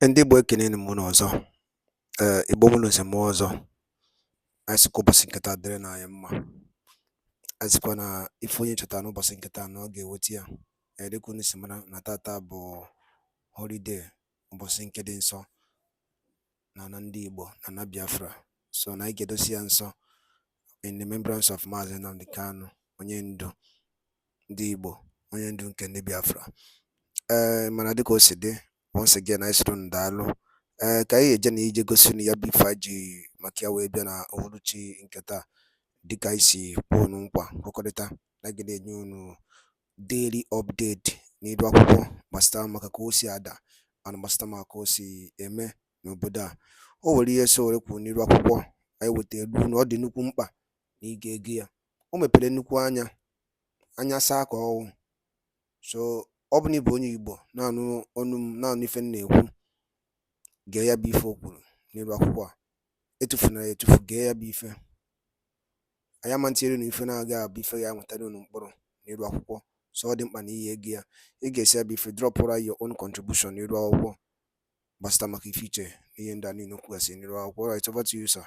Ndị Igbo ekeneni m unu ọzọ. Igbo mụrụ nze m ọzọ. Anyị sịkwa ụbọchị nketa dịrị n'anyị mma. Anyị sịkwa na ife onye chọtara n'ụbọchị nketa na ọ ga-eweta ya. Dịka unu si mara na tata bụ holiday, ụbọchị nke dị nsọ na ndị Igbo na Biafra. So na anyị ga-edosi ya nsọ in remembrance of Maazị Nnamdi Kanu, onye ndu ndị Igbo, onye ndu nke ndị Biafra. Mana dịka o si dị, once again anyị sịrị unu daalụ. Ka anyị eje na ije gosi unu ya bụ ife anyị ji maka ya wee bịa na uhuruchi nke taa, dịka anyị si kwuo unu nkwa nkwekọrịta na ga na-enye unu daily update n'iru akwụkwọ gbasara maka ka o si ada mana gbasara maka ka o si eme n'obodo a. O nwere ihe Sowore kwuru n'iru akwụkwọ anyị wetara unu, ọ dị nnukwu mkpa na ị ga-ege ya. O mepere nnukwu anya saa ka ọnwụ. So ọ bụ na ịbụ onye Igbo na-anụ ọnụ m, na-anụ ife m na-ekwu, gee ya bụ ife o kwuru n'iru akwụkwọ a. Etufuna ya etufu, gee ya bụ ife. Anyị amantiere unu ife na-aga abụ ife ya nwetara unu mkpụrụ n'iru akwụkwọ. So ọ dị mkpa na ihe ege ya. Ị ga-esi ya bụ ife, dropụra your own contribution n'iru akwụkwọ gbasara maka ife iche ihe ndị a niile kwugasịrị n'iru akwụkwọ. Right, over to you, sir.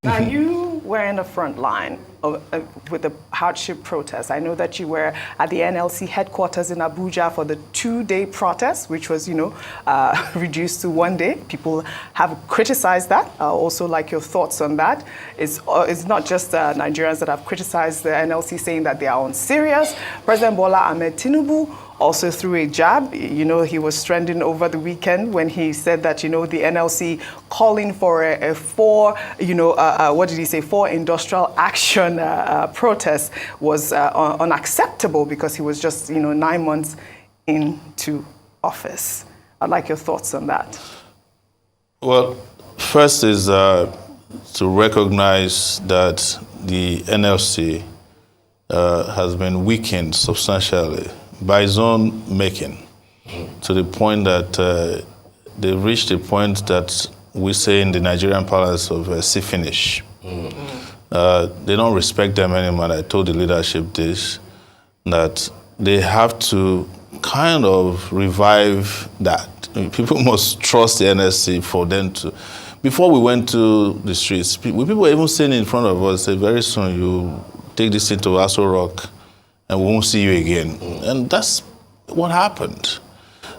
Now, you were in the front line with the hardship protest. I know that you were at the NLC headquarters in Abuja for the 2-day protest, which was, reduced to 1 day. People have criticized that. Also like your thoughts on that. It's not just Nigerians that have criticized the NLC, saying that they are unserious. President Bola Ahmed Tinubu also threw a jab. He was trending over the weekend when he said that, the NLC calling for a four industrial action protest was unacceptable because he was just, 9 months into office. I'd like your thoughts on that. Well, first is to recognize that the NLC has been weakened substantially by his own making, to the point that they reached a point that we say in the Nigerian parlance of see finish. They don't respect them anymore. I told the leadership this, that they have to kind of revive that. People must trust the NSC for them to. Before we went to the streets, people were even saying in front of us, say, very soon you take this into Aso Rock and we won't see you again. And that's what happened.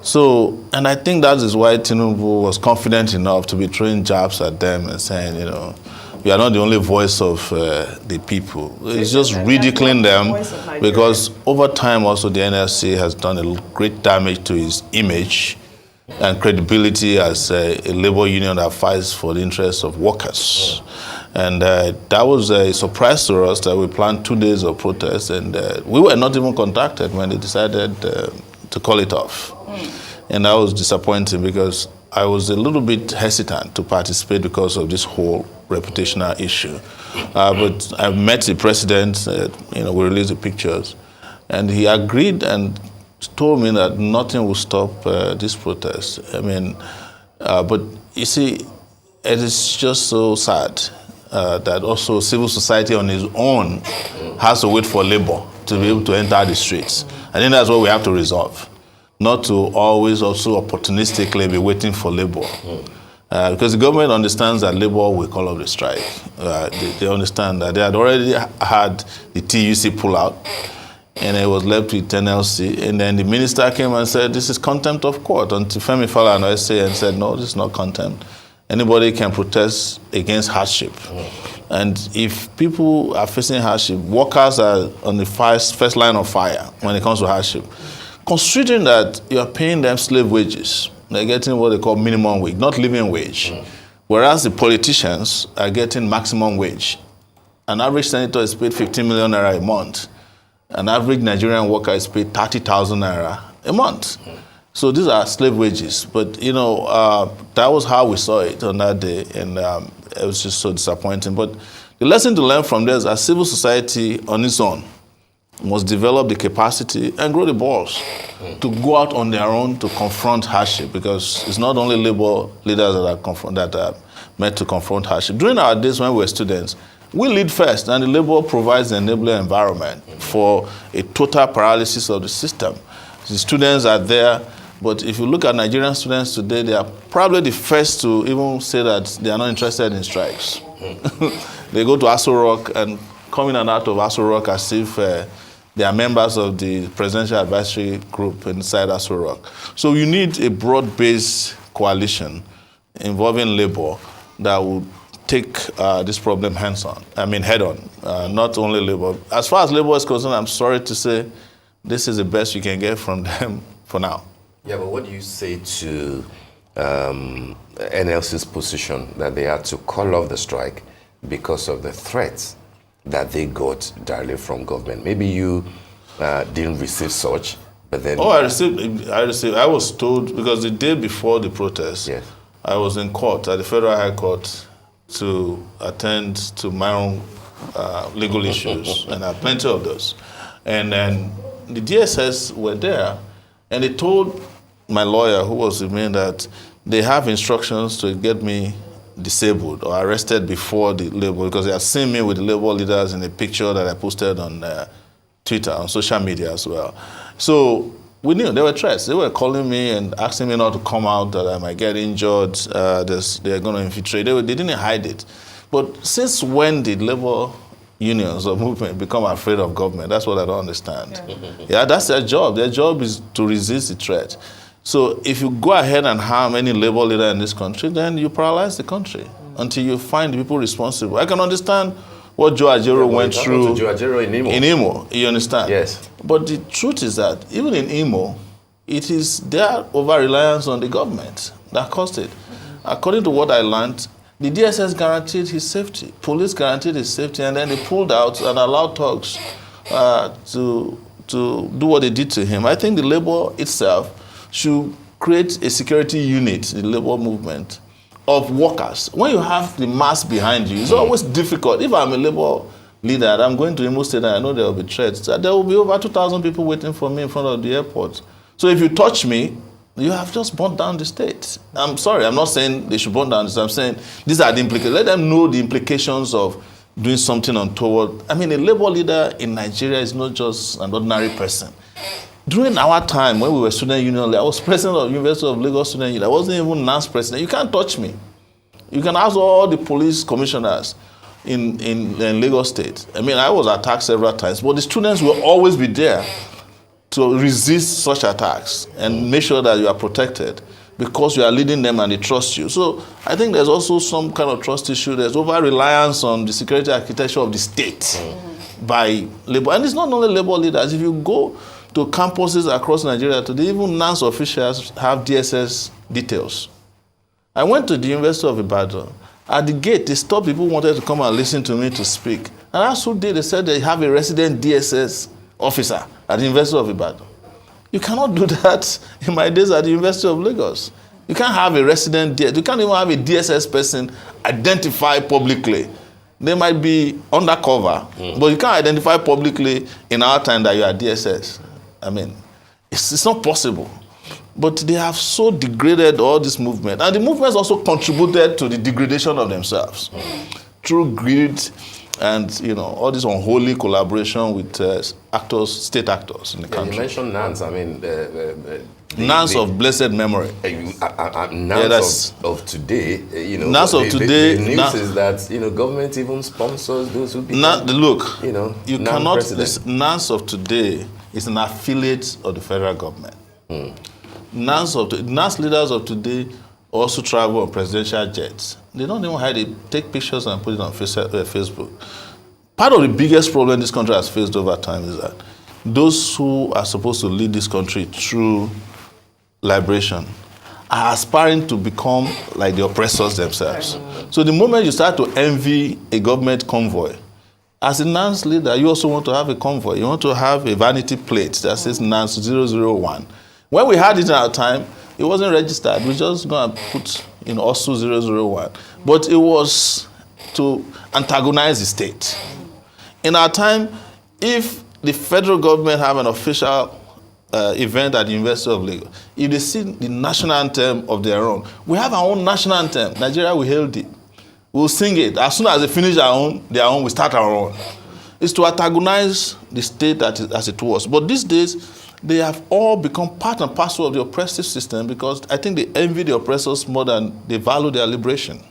So, and I think that is why Tinubu was confident enough to be throwing jabs at them and saying, you are not the only voice of the people. It's just ridiculing them, because over time also the NLC has done a great damage to his image and credibility as a labor union that fights for the interests of workers. And that was a surprise to us that we planned 2 days of protest, and we were not even contacted when they decided to call it off. And that was disappointing, because I was a little bit hesitant to participate because of this whole reputational issue. But I met the president, we released the pictures, and he agreed and told me that nothing will stop this protest. But you see, it is just so sad that also civil society on its own has to wait for labor to be able to enter the streets. I think that's what we have to resolve, not to always also opportunistically be waiting for labor. Because the government understands that labor will call off the strike. They understand that they had already had the TUC pull out, and it was left with NLC. And then the minister came and said, this is contempt of court. And Femi Falana said, no, this is not contempt. Anybody can protest against hardship. And if people are facing hardship, workers are on the first line of fire when it comes to hardship. Considering that you are paying them slave wages, they're getting what they call minimum wage, not living wage. Whereas the politicians are getting maximum wage. An average senator is paid 15 million naira a month. An average Nigerian worker is paid 30,000 naira a month. So these are slave wages. But, that was how we saw it on that day, and it was just so disappointing. But the lesson to learn from this is that civil society on its own must develop the capacity and grow the balls to go out on their own to confront hardship, because it's not only labor leaders that are meant to confront hardship. During our days when we were students, we lead first, and the labor provides the enabling environment for a total paralysis of the system. The students are there But if you look at Nigerian students today, they are probably the first to even say that they are not interested in strikes. They go to Aso Rock and come in and out of Aso Rock as if they are members of the Presidential Advisory Group inside Aso Rock. So you need a broad-based coalition involving labor that will take this problem head-on, not only labor. As far as labor is concerned, I'm sorry to say this is the best you can get from them for now. Yeah, but what do you say to NLC's position that they had to call off the strike because of the threats that they got directly from government? Maybe you didn't receive such, but then... Oh, I received. I was told, because the day before the protest, yes, I was in court, at the Federal High Court, to attend to my own legal issues, and I have plenty of those. And then the DSS were there, and they told my lawyer, who was with me, that they have instructions to get me disabled or arrested before the labor, because they had seen me with the labor leaders in a picture that I posted on Twitter, on social media as well. So we knew there were threats. They were calling me and asking me not to come out, that I might get injured, they're going to infiltrate. They didn't hide it. But since when did labor unions or movement become afraid of government? That's what I don't understand. Yeah, that's their job. Their job is to resist the threat. So if you go ahead and harm any labor leader in this country, then you paralyze the country until you find the people responsible. I can understand what Joe Ajero went through Joe Ajero in Imo. In Imo, you understand? Yes. But the truth is that even in Imo, it is their over-reliance on the government that caused it. According to what I learned, the DSS guaranteed his safety, police guaranteed his safety, and then they pulled out and allowed thugs to do what they did to him. I think the labor itself should create a security unit, the labor movement, of workers. When you have the mass behind you, it's always difficult. If I'm a labor leader and I'm going to Imo State and I know there will be threats, there will be over 2,000 people waiting for me in front of the airport. So if you touch me, you have just burnt down the state. I'm sorry, I'm not saying they should burn down the state. I'm saying these are the implications. Let them know the implications of doing something untoward. I mean, a labor leader in Nigeria is not just an ordinary person. During our time, when we were student union, I was president of University of Lagos Student Union. I wasn't even NANS president. You can't touch me. You can ask all the police commissioners in Lagos State. I mean, I was attacked several times, but the students will always be there to resist such attacks and make sure that you are protected because you are leading them and they trust you. So I think there's also some kind of trust issue. There's over-reliance on the security architecture of the state by labor. And it's not only labor leaders. If you go to campuses across Nigeria today, even NANS officials have DSS details. I went to the University of Ibadan. At the gate, they stopped people who wanted to come and listen to me to speak. And that's what they said they have a resident DSS officer at the University of Ibadan. You cannot do that in my days at the University of Lagos. You can't have a resident DSS. You can't even have a DSS person identify publicly. They might be undercover, but you can't identify publicly in our time that you are DSS. I mean, it's not possible. But they have so degraded all this movement. And the movements also contributed to the degradation of themselves through greed and, all this unholy collaboration with state actors in the country. You mentioned NANS. I mean, NANS of blessed memory. NANS of today, NANS of today. The news is that, government even sponsors those who become, look, you cannot, NANS of today is an affiliate of the federal government. NANS leaders of today also travel on presidential jets. They don't even hide it, take pictures and put it on Facebook. Part of the biggest problem this country has faced over time is that those who are supposed to lead this country through liberation are aspiring to become like the oppressors themselves. So the moment you start to envy a government convoy, as a NANS leader, you also want to have a convoy. You want to have a vanity plate that says NANS 001. When we had it in our time, it wasn't registered. We just go and put in OSU 001. But it was to antagonize the state. In our time, if the federal government have an official event at the University of Lagos, if they sing the national anthem of their own, we have our own national anthem. Nigeria will hail it. We'll sing it. As soon as they finish their own, we start our own. It's to antagonize the state as it was. But these days, they have all become part and parcel of the oppressive system because I think they envy the oppressors more than they value their liberation.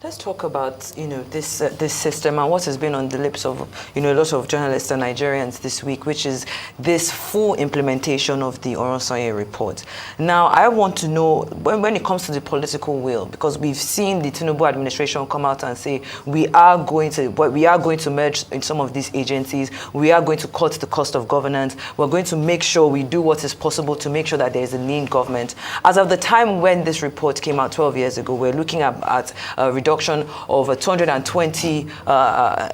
Let's talk about, this system and what has been on the lips of, a lot of journalists and Nigerians this week, which is this full implementation of the Oronsaye report. Now, I want to know, when it comes to the political will, because we've seen the Tinubu administration come out and say, we are going to merge in some of these agencies, we are going to cut the cost of governance, we're going to make sure we do what is possible to make sure that there is a lean government. As of the time when this report came out 12 years ago, we're looking at a reduction of 220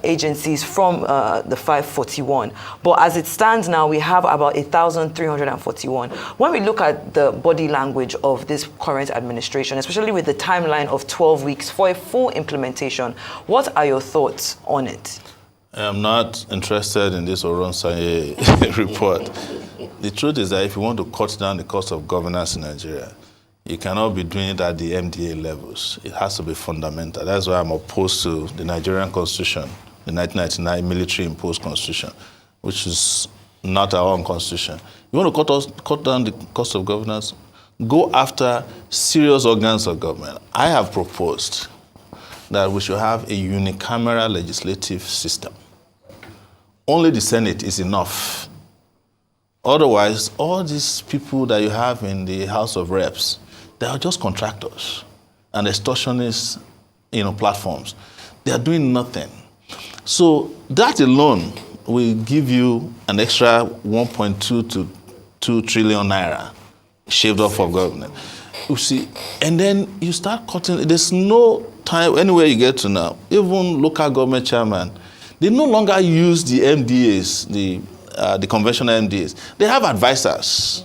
agencies from the 541. But as it stands now, we have about 1,341. When we look at the body language of this current administration, especially with the timeline of 12 weeks for a full implementation, what are your thoughts on it? I'm not interested in this Oronsaye report. The truth is that if you want to cut down the cost of governance in Nigeria, you cannot be doing it at the MDA levels. It has to be fundamental. That's why I'm opposed to the Nigerian Constitution, the 1999 military-imposed constitution, which is not our own constitution. You want to cut down the cost of governance? Go after serious organs of government. I have proposed that we should have a unicameral legislative system. Only the Senate is enough. Otherwise, all these people that you have in the House of Reps, they are just contractors and extortionist, platforms. They are doing nothing. So that alone will give you an extra 1.2 to 2 trillion naira shaved off of government. You see, and then you start cutting. There's no time anywhere you get to now. Even local government chairman, they no longer use the MDAs, the conventional MDAs. They have advisors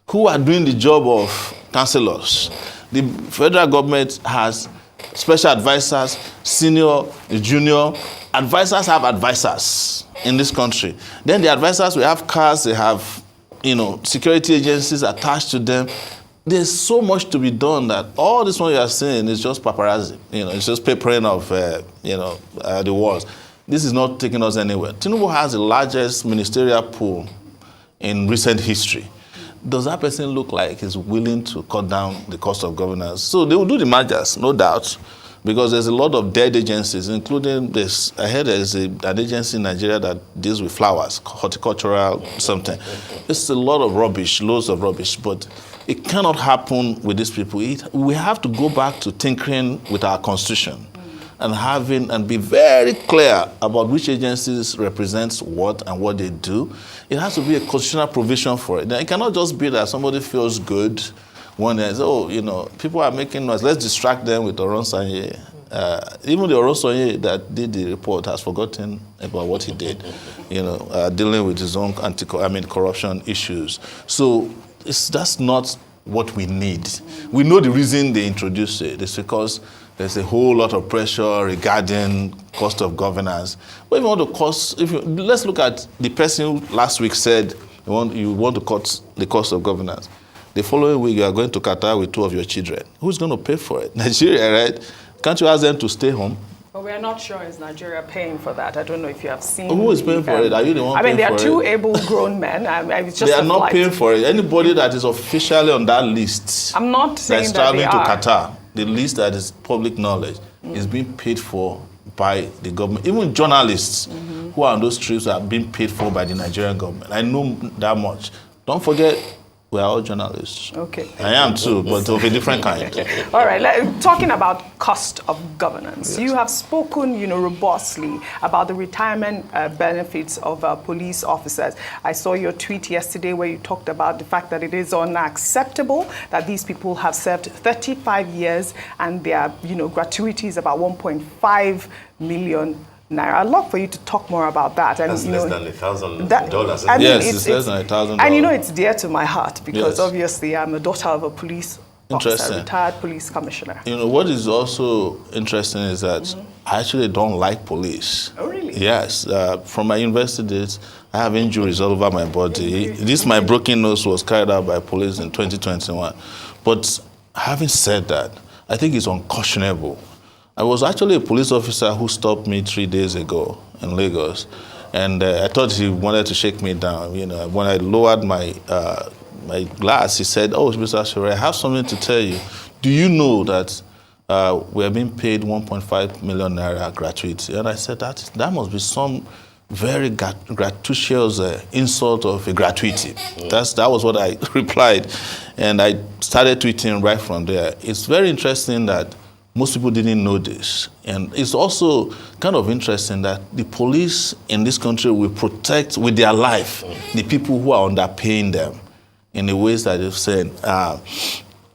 who are doing the job of councillors. The federal government has special advisors, senior, junior. Advisors have advisors in this country. Then the advisors will have cars, they have, security agencies attached to them. There's so much to be done that all this one you are saying is just paparazzi. It's just papering of, the walls. This is not taking us anywhere. Tinubu has the largest ministerial pool in recent history. Does that person look like he's willing to cut down the cost of governance? So they will do the mergers, no doubt, because there's a lot of dead agencies, including this. I heard there's an agency in Nigeria that deals with flowers, horticultural something. It's a lot of rubbish, loads of rubbish, but it cannot happen with these people. We have to go back to tinkering with our constitution and be very clear about which agencies represents what and what they do. It has to be a constitutional provision for it. It cannot just be that somebody feels good when there's, people are making noise. Let's distract them with Oronsaye. Even the Oronsaye that did the report has forgotten about what he did, dealing with his own corruption issues. So that's not what we need. We know the reason they introduced it. It's because there's a whole lot of pressure regarding cost of governance. But let's look at the person who last week said you want to cut the cost of governance. The following week, you are going to Qatar with 2 of your children. Who's going to pay for it? Nigeria, right? Can't you ask them to stay home? But we are not sure is Nigeria paying for that. I don't know if you have seen. Who is paying for it? Are you the one paying for it? They are 2 able-grown men. It's just they are not paying for it. Anybody that is officially on that list, I'm not saying that they are to Qatar, the list that is public knowledge, is being paid for by the government. Even journalists who are on those trips are being paid for by the Nigerian government. I know that much. Don't forget, we are all journalists. Okay. I am too, but of a different kind. All right. Talking about cost of governance, yes. You have spoken, robustly about the retirement benefits of police officers. I saw your tweet yesterday where you talked about the fact that it is unacceptable that these people have served 35 years and their, gratuity is about 1.5 million naira. I'd love for you to talk more about that. And that's less than $1,000. Yes, it's less than $1,000. And it's dear to my heart because obviously I'm a daughter of a police officer, retired police commissioner. What is also interesting is that I actually don't like police. Oh, really? Yes. From my university days, I have injuries all over my body. My broken nose was carried out by police in 2021. But having said that, I think it's unconscionable. I was actually a police officer who stopped me 3 days ago in Lagos. And I thought he wanted to shake me down. You know, when I lowered my my glass, he said, "Oh, Mr. Sowore, I have something to tell you. Do you know that we are being paid 1.5 million naira gratuity?" And I said, that must be some very gratuitous insult of a gratuity. That was what I replied. And I started tweeting right from there. It's very interesting that most people didn't know this. And it's also kind of interesting that the police in this country will protect with their life the people who are underpaying them in the ways that they've said.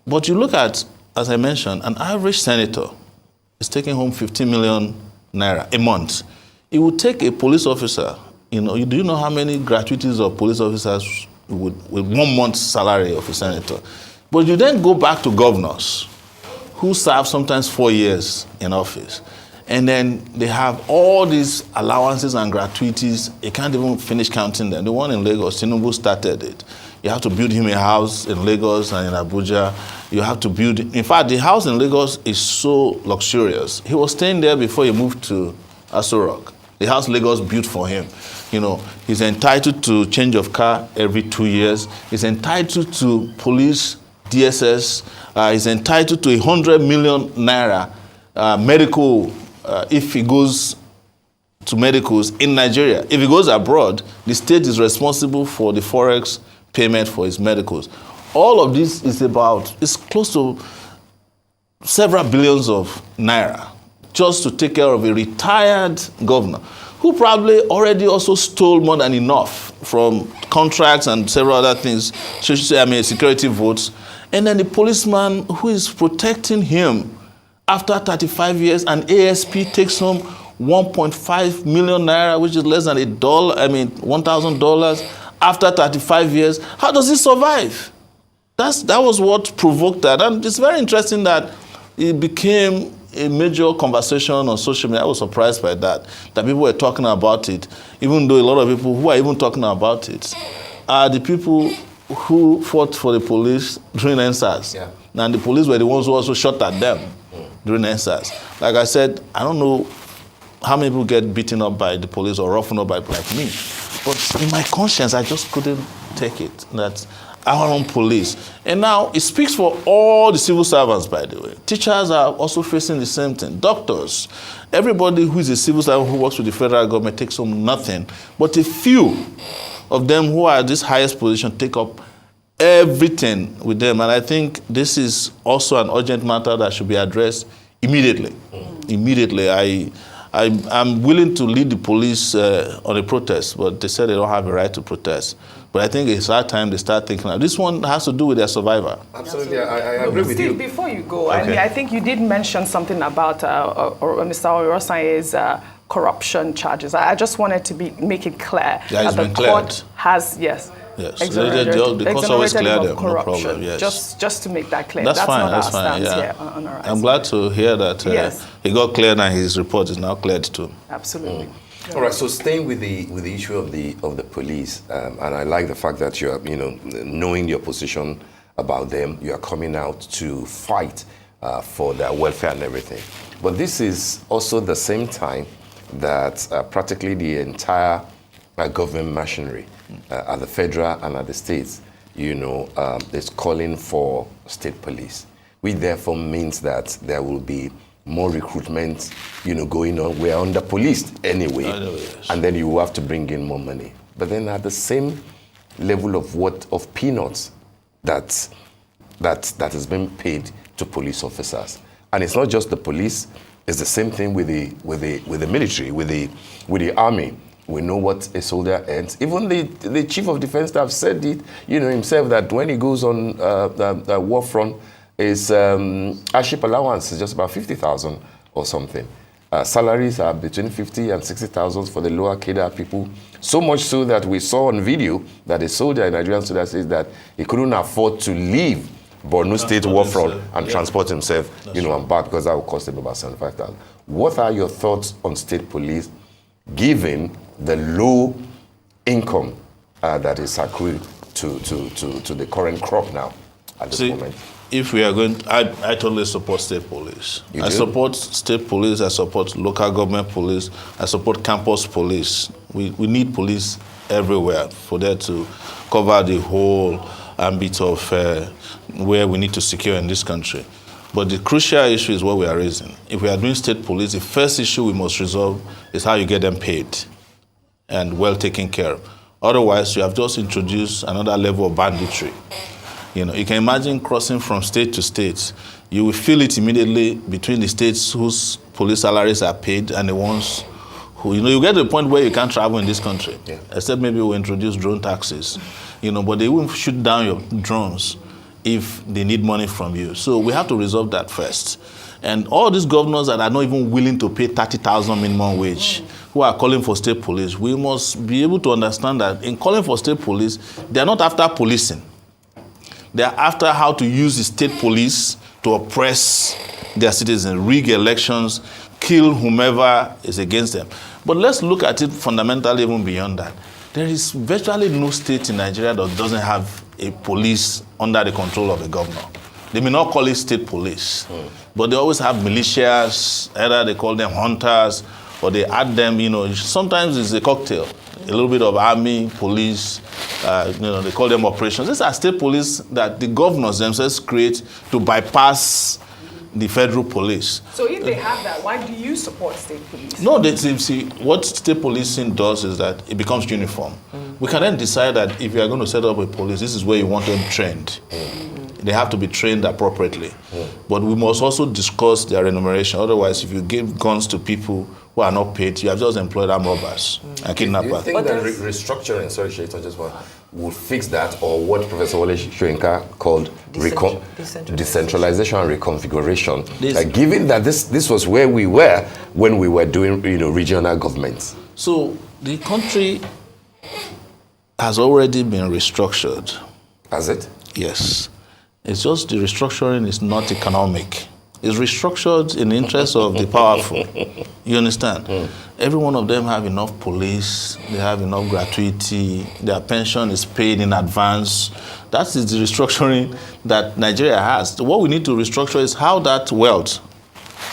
But you look at, as I mentioned, an average senator is taking home 15 million naira a month. It would take a police officer, do you know how many gratuities of police officers with 1 month's salary of a senator? But you then go back to governors who serve sometimes 4 years in office. And then they have all these allowances and gratuities. You can't even finish counting them. The one in Lagos, Tinubu started it. You have to build him a house in Lagos and in Abuja. You have to build, in fact, the house in Lagos is so luxurious. He was staying there before he moved to Aso Rock. The house Lagos built for him. He's entitled to change of car every 2 years. He's entitled to police, DSS. He's entitled to 100 million naira medical if he goes to medicals in Nigeria. If he goes abroad, the state is responsible for the forex payment for his medicals. All of this is it's close to several billions of naira just to take care of a retired governor who probably already also stole more than enough from contracts and several other things, security votes. And then the policeman who is protecting him after 35 years, an ASP takes home 1.5 million naira, which is less than $1,000 after 35 years. How does he survive? That was what provoked that. And it's very interesting that it became a major conversation on social media. I was surprised by that people were talking about it, even though a lot of people who are even talking about it are the people who fought for the police during NSAS. Yeah. And the police were the ones who also shot at them during NSAS. Like I said, I don't know how many people get beaten up by the police or roughened up by people like me. But in my conscience, I just couldn't take it. That our own police. And now it speaks for all the civil servants, by the way. Teachers are also facing the same thing. Doctors. Everybody who is a civil servant who works with the federal government takes home nothing. But a few of them who are at this highest position take up everything with them. And I think this is also an urgent matter that should be addressed immediately. Immediately. I'm willing to lead the police on a protest, but they said they don't have a right to protest. But I think it's our time they start thinking. This one has to do with their survival. Absolutely, I agree with you. Steve, before you go, okay. I think you did mention something about Mr. Oronsaye's corruption charges. I just wanted to make it clear that the court has, yes. Yes, the court's always clear them, no problem. Yes. Just to make that clear. That's fine. Not that's our fine. stance Yeah. here on our I'm glad to hear that yes. he got cleared and his report is now cleared too. Absolutely. All right. So staying with the issue of the police, and I like the fact that you are knowing your position about them, you are coming out to fight for their welfare and everything. But this is also the same time that practically the entire government machinery at the federal and at the states, is calling for state police, which therefore means that there will be more recruitment, going on. We're under policed anyway, yes. And then you have to bring in more money. But then at the same level of peanuts that has been paid to police officers, and it's not just the police. It's the same thing with the military, with the army. We know what a soldier earns. Even the chief of defense staff said it, himself, that when he goes on the war front, his hardship allowance is just about 50,000 or something. Salaries are between 50 and 60,000 for the lower cadre people. So much so that we saw on video that a soldier, a Nigerian soldier, says that he couldn't afford to leave Borno State war front and transport himself, and back, because that would cost him about 75,000. What are your thoughts on state police, given the low income that is accrued to the current crop now at this moment? if we are going, I totally support state police. You I do? support state police, I support local government police, I support campus police. We need police everywhere for that to cover the whole ambit of where we need to secure in this country. But the crucial issue is what we are raising. If we are doing state police, the first issue we must resolve is how you get them paid and well taken care of. Otherwise, you have just introduced another level of banditry. You know, you can imagine crossing from state to state. You will feel it immediately between the states whose police salaries are paid and the ones who, you get to the point where you can't travel in this country, except maybe we'll introduce drone taxes, but they won't shoot down your drones if they need money from you. So we have to resolve that first. And all these governors that are not even willing to pay 30,000 minimum wage, who are calling for state police, we must be able to understand that in calling for state police, they are not after policing. They are after how to use the state police to oppress their citizens, rig elections, kill whomever is against them. But let's look at it fundamentally even beyond that. There is virtually no state in Nigeria that doesn't have a police under the control of a governor. They may not call it state police, but they always have militias, either they call them hunters, or they add them, sometimes it's a cocktail. A little bit of army, police, they call them operations. These are state police that the governors themselves create to bypass the federal police. So if they have that, why do you support state police? No, see, what state policing does is that it becomes uniform. We can then decide that if you are going to set up a police, this is where you want them trained. They have to be trained appropriately. But we must also discuss their remuneration. Otherwise, if you give guns to people who are not paid, you have just employed armed robbers and kidnappers. Do you think that restructuring, sorry, Shaitan, just one, will fix that, or what Professor Wole Soyinka called decentralization and reconfiguration? Given that this was where we were when we were doing regional governments. So the country has already been restructured. Has it? Yes. It's just the restructuring is not economic. It's restructured in the interest of the powerful. You understand? Every one of them have enough police, they have enough gratuity, their pension is paid in advance. That is the restructuring that Nigeria has. What we need to restructure is how that wealth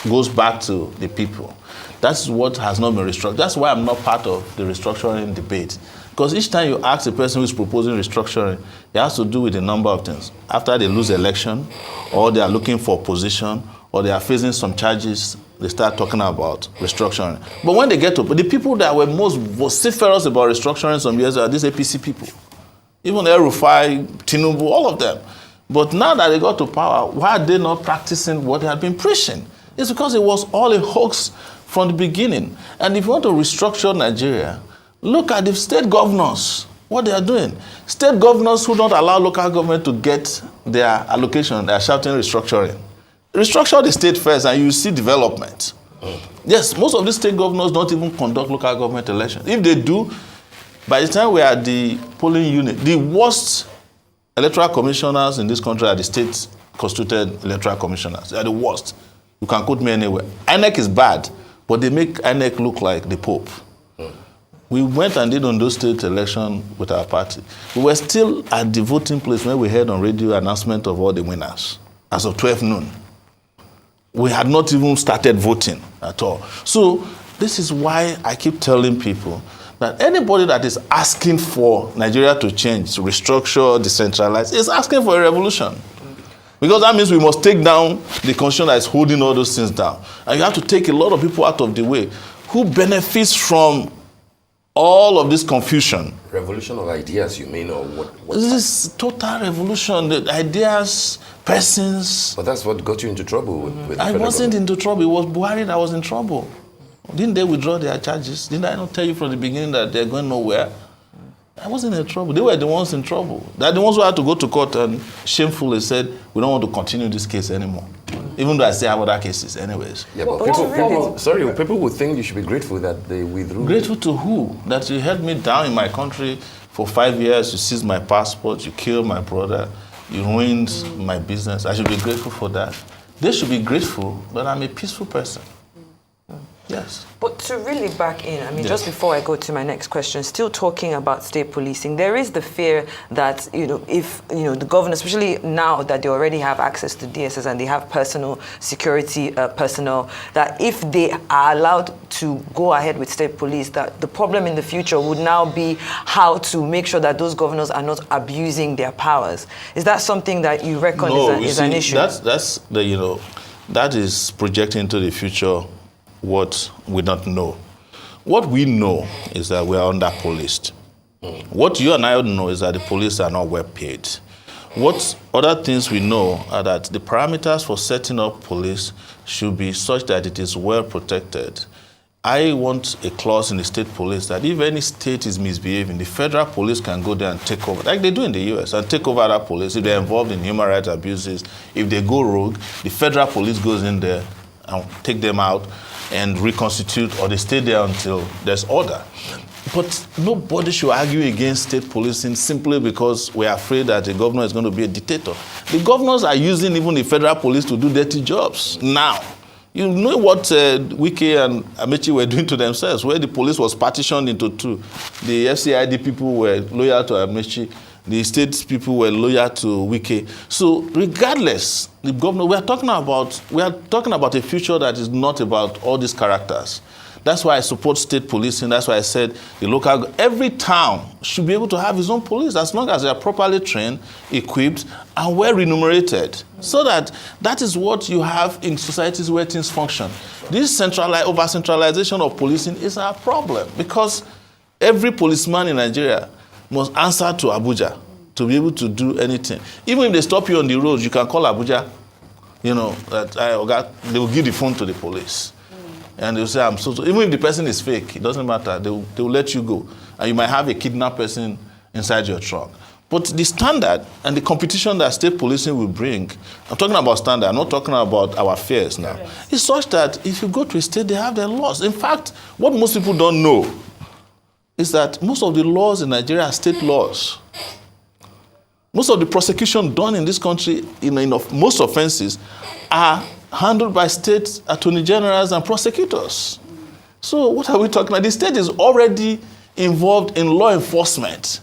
goes back to the people. That's what has not been restructured. That's why I'm not part of the restructuring debate. Because each time you ask a person who is proposing restructuring, it has to do with a number of things. After they lose election, or they are looking for position, or they are facing some charges, they start talking about restructuring. But when they get to the people that were most vociferous about restructuring some years ago are these APC people. Even El-Rufai, Tinubu, all of them. But now that they got to power, why are they not practicing what they had been preaching? It's because it was all a hoax from the beginning. And if you want to restructure Nigeria, look at the state governors, what they are doing. State governors who don't allow local government to get their allocation, they are shouting restructuring. Restructure the state first and you see development. Yes, most of these state governors don't even conduct local government elections. If they do, by the time we are the polling unit, the worst electoral commissioners in this country are the state constituted electoral commissioners. They are the worst. You can quote me anywhere. INEC is bad, but they make INEC look like the Pope. We went and did Ondo State election with our party. We were still at the voting place when we heard on radio announcement of all the winners as of 12 noon. We had not even started voting at all. So this is why I keep telling people that anybody that is asking for Nigeria to change, to restructure, decentralize, is asking for a revolution. Because that means we must take down the constitution that is holding all those things down. And you have to take a lot of people out of the way who benefits from all of this confusion. Revolution of ideas, you mean, or what? This is total revolution. The ideas, persons. But that's what got you into trouble with I wasn't into trouble. It was Buhari that was in trouble. Didn't they withdraw their charges? Didn't I not tell you from the beginning that they're going nowhere? I wasn't in trouble. They were the ones in trouble. They're the ones who had to go to court and shamefully said, we don't want to continue this case anymore. Even though I still have other cases anyways. Yeah, but people would think you should be grateful that they withdrew. Grateful to who? That you held me down in my country for 5 years, you seized my passport, you killed my brother, you ruined my business. I should be grateful for that. They should be grateful that I'm a peaceful person. Yes. But to really back in, I mean, Yes. just before I go to my next question, still talking about state policing, there is the fear that, if, the governor, especially now that they already have access to DSS and they have personal security personnel, that if they are allowed to go ahead with state police, that the problem in the future would now be how to make sure that those governors are not abusing their powers. Is that something that you reckon is an issue? That's the, that is projecting into the future what we don't know. What we know is that we are under-policed. What you and I know is that the police are not well paid. What other things we know are that the parameters for setting up police should be such that it is well protected. I want a clause in the state police that if any state is misbehaving, the federal police can go there and take over, like they do in the US, and take over that police if they're involved in human rights abuses. If they go rogue, the federal police goes in there and take them out and reconstitute, or they stay there until there's order. But nobody should argue against state policing simply because we're afraid that the governor is going to be a dictator. The governors are using even the federal police to do dirty jobs now. You know what Wike and Amechi were doing to themselves, where the police was partitioned into two. The FCID people were loyal to Amechi. The state people were loyal to Wike. So regardless, the governor, we are talking about a future that is not about all these characters. That's why I support state policing. That's why I said every town should be able to have its own police as long as they are properly trained, equipped, and well remunerated. So that is what you have in societies where things function. This over-centralization of policing is our problem because every policeman in Nigeria must answer to Abuja to be able to do anything. Even if they stop you on the road, you can call Abuja. They will give the phone to the police. And they'll say, I'm so. Even if the person is fake, it doesn't matter. They will let you go. And you might have a kidnapped person inside your truck. But the standard and the competition that state policing will bring, I'm talking about standard, I'm not talking about our fears now, is such that if you go to a state, they have their laws. In fact, what most people don't know is that most of the laws in Nigeria are state laws. Most of the prosecution done in this country in most offenses are handled by state attorney generals and prosecutors. So what are we talking about? The state is already involved in law enforcement.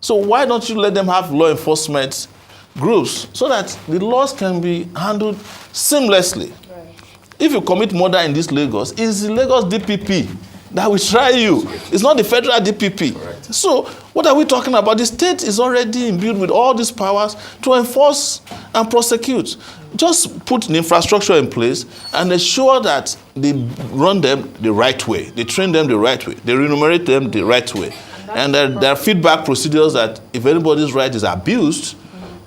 So why don't you let them have law enforcement groups so that the laws can be handled seamlessly? Right. If you commit murder in this Lagos, it's the Lagos DPP that will try you. It's not the federal DPP. Correct. So what are we talking about? The state is already imbued with all these powers to enforce and prosecute. Just put an infrastructure in place and ensure that they run them the right way. They train them the right way. They remunerate them the right way. And there are feedback procedures that if anybody's right is abused,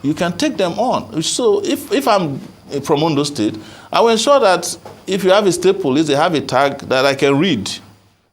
you can take them on. So if I'm from Ondo State, I will ensure that if you have a state police, they have a tag that I can read,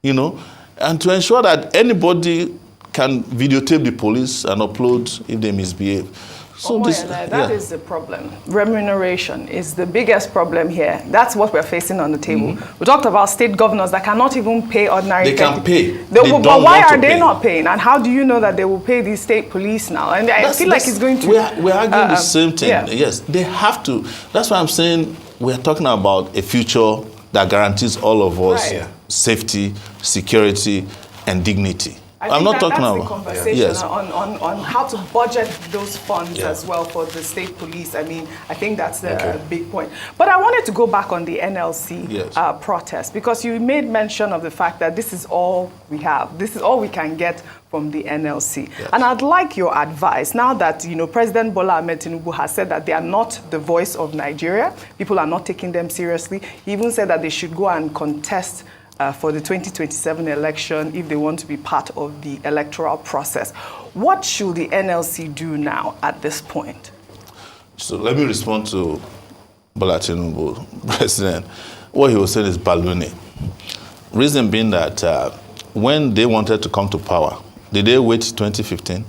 and to ensure that anybody can videotape the police and upload if they misbehave. So that is the problem. Remuneration is the biggest problem here. That's what we're facing on the table. We talked about state governors that cannot even pay ordinary. They can pay. But why are they not paying? And how do you know that they will pay these state police now? And I feel like it's going to... We're arguing the same thing. Yeah. Yes, they have to. That's why I'm saying we're talking about a future that guarantees all of us safety, security, and dignity. I'm not talking about the conversation on how to budget those funds as well for the state police. I mean, I think that's the big point. But I wanted to go back on the NLC protest because you made mention of the fact that this is all we have. This is all we can get from the NLC. Yes. And I'd like your advice now that, President Bola Ahmed Tinubu has said that they are not the voice of Nigeria. People are not taking them seriously. He even said that they should go and contest for the 2027 election if they want to be part of the electoral process. What should the NLC do now at this point? So let me respond to Bola Tinubu, President. What he was saying is ballooning. Reason being that when they wanted to come to power, did they wait 2015?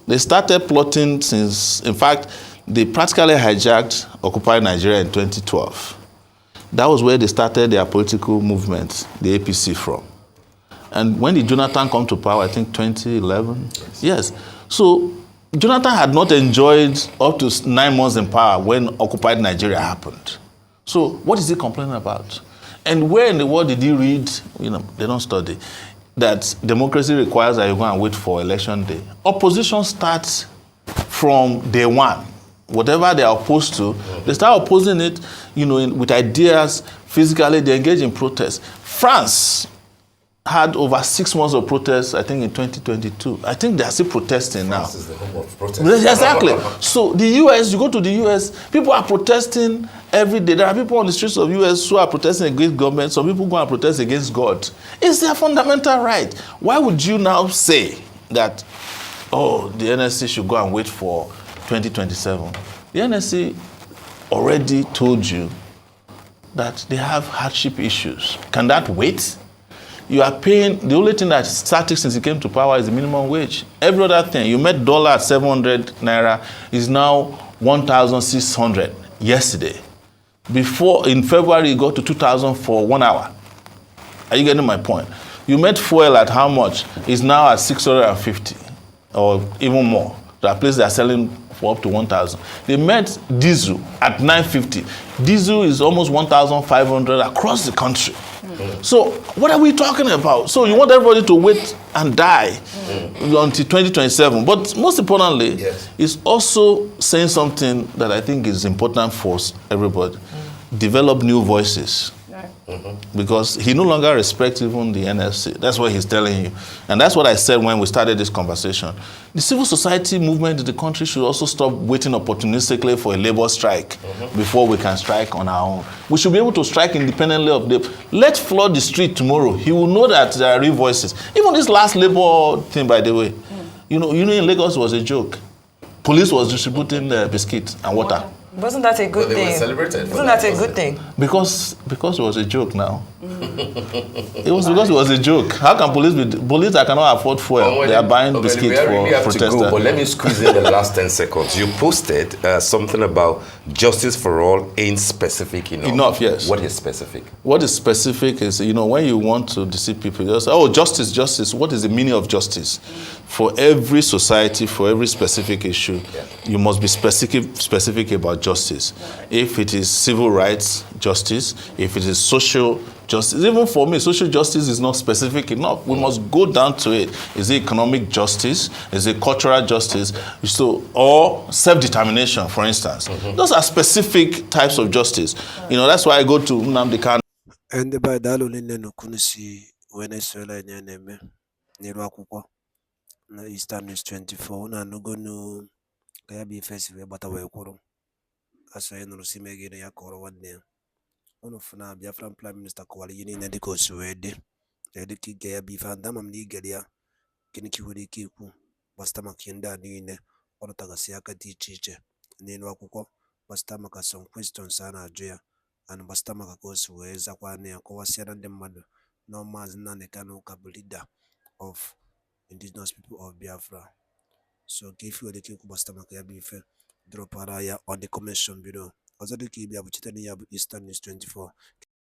They started plotting since, in fact, they practically hijacked Occupy Nigeria in 2012. That was where they started their political movement, the APC, from. And when did Jonathan come to power? I think 2011? Yes. So Jonathan had not enjoyed up to 9 months in power when Occupied Nigeria happened. So what is he complaining about? And where in the world did he read, they don't study, that democracy requires that you go and wait for election day? Opposition starts from day one. Whatever they are opposed to, they start opposing it, with ideas, physically, they engage in protest. France had over 6 months of protests, I think, in 2022. I think they are still protesting now. This is the home of protest. Exactly. So the US, you go to the US, people are protesting every day. There are people on the streets of US who are protesting against government. Some people go and protest against God. It's their fundamental right. Why would you now say that, the NSC should go and wait for 2027? The NSC already told you that they have hardship issues. Can that wait? You are paying, the only thing that's static since it came to power is the minimum wage. Every other thing, you met dollar at 700 naira, is now 1,600 yesterday. Before, in February, it got to 2,000 for 1 hour. Are you getting my point? You met fuel at how much? It's now at 650 or even more. There are places that are selling for up to 1,000. They met diesel at 950. Diesel is almost 1,500 across the country. So what are we talking about? So you want everybody to wait and die until 2027. But most importantly, it's also saying something that I think is important for everybody. Develop new voices. Because he no longer respects even the NLC. That's what he's telling you. And that's what I said when we started this conversation. The civil society movement in the country should also stop waiting opportunistically for a labor strike before we can strike on our own. We should be able to strike independently of labor. Let's flood the street tomorrow. He will know that there are real voices. Even this last labor thing, by the way, in Lagos was a joke. Police was distributing biscuits and water. Wasn't that a good thing? They were celebrated. Wasn't that a good thing? Because it was a joke now. It was because it was a joke. How can police that cannot afford fuel, they are buying biscuits for really have protesters? to go, but let me squeeze in the last 10 seconds. You posted something about justice for all ain't specific enough. Enough, yes. What is specific? What is specific is, when you want to deceive people, you say, justice. What is the meaning of justice? For every society, for every specific issue, you must be specific about justice. If it is civil rights, justice. If it is social justice, even for me, social justice is not specific enough. We must go down to it. Is it economic justice? Is it cultural justice? Or self-determination, for instance. Those are specific types of justice. That's why I go to Nnamdi Kanu. And by Dalo Nino Kunisi, when I saw like Neme, Nirakuko, Eastern News 24, no go no Kayabi Festival, but away Koro. As I know, see me again, Yakoro 1 day. One of na Biafra Prime Minister Kowali Yini Nediko Sowore, Ediki Gaya Bifandam Nigeria, Kiniki Wikiku, Bastama Kinda Nine, Otagasiaka Tichiche, Ninwakuko, Bastamaka some questions Sana Jaya, and Bastamaka goes where Zakwane, Kowasian and the mother, no mas Nanekano Kabulida of indigenous people of Biafra. So give you the Kiku Bastamaka Bife, drop Araya on the commission below. Azadi Kibi Abuchitani Yabu Eastern News 24.